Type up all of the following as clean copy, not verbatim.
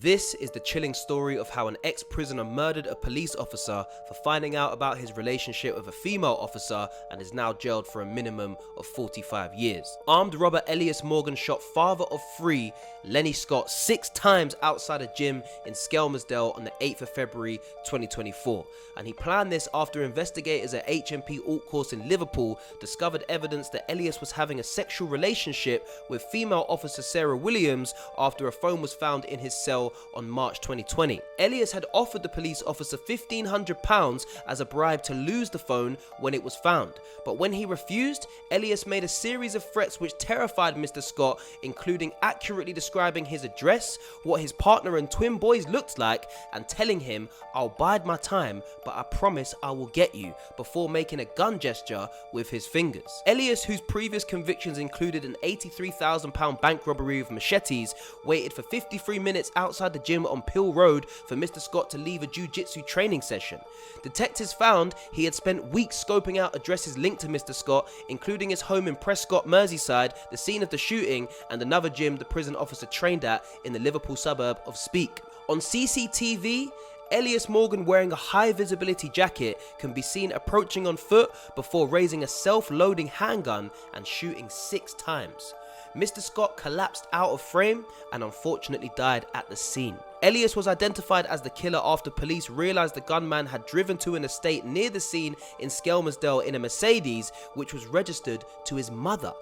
This is the chilling story of how an ex-prisoner murdered a police officer for finding out about his relationship with a female officer and is now jailed for a minimum of 45 years. Armed robber Elias Morgan shot father of three, Lenny Scott, 6 times outside a gym in Skelmersdale on the 8th of February 2024. And he planned this after investigators at HMP Alt Course in Liverpool discovered evidence that Elias was having a sexual relationship with female officer Sarah Williams after a phone was found in his cell on March 2020. Elias had offered the police officer £1,500 as a bribe to lose the phone when it was found, but when he refused, Elias made a series of threats which terrified Mr. Scott, including accurately describing his address, what his partner and twin boys looked like, and telling him, "I'll bide my time, but I promise I will get you," before making a gun gesture with his fingers. Elias, whose previous convictions included an £83,000 bank robbery with machetes, waited for 53 minutes outside the gym on Pill Road for Mr. Scott to leave a jiu-jitsu training session. Detectives found he had spent weeks scoping out addresses linked to Mr. Scott, including his home in Prescott, Merseyside, the scene of the shooting, and another gym the prison officer trained at in the Liverpool suburb of Speke. On CCTV, Elias Morgan, wearing a high visibility jacket, can be seen approaching on foot before raising a self-loading handgun and shooting 6 times. Mr. Scott collapsed out of frame and unfortunately died at the scene. Elias was identified as the killer after police realised the gunman had driven to an estate near the scene in Skelmersdale in a Mercedes, which was registered to his mother.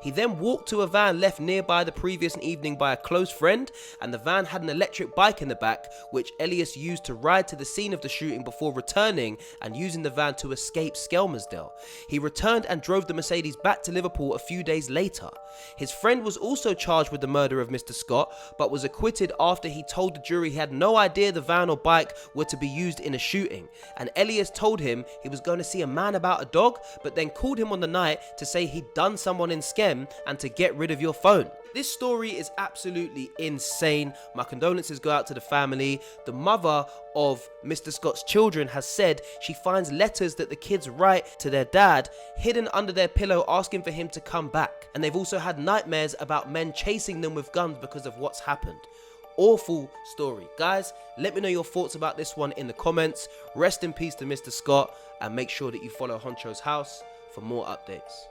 He then walked to a van left nearby the previous evening by a close friend, and the van had an electric bike in the back, which Elias used to ride to the scene of the shooting before returning and using the van to escape Skelmersdale. He returned and drove the Mercedes back to Liverpool a few days later. His friend was also charged with the murder of Mr. Scott, but was acquitted after he told the jury he had no idea the van or bike were to be used in a shooting, and Elias told him he was going to see a man about a dog, but then called him on the night to say he'd done someone in Skem and to get rid of your phone. This story is absolutely insane. My condolences go out to the family. The mother of Mr. Scott's children has said she finds letters that the kids write to their dad hidden under their pillow asking for him to come back. And they've also had nightmares about men chasing them with guns because of what's happened. Awful story. Guys, let me know your thoughts about this one in the comments. Rest in peace to Mr. Scott, and make sure that you follow Honcho's House for more updates.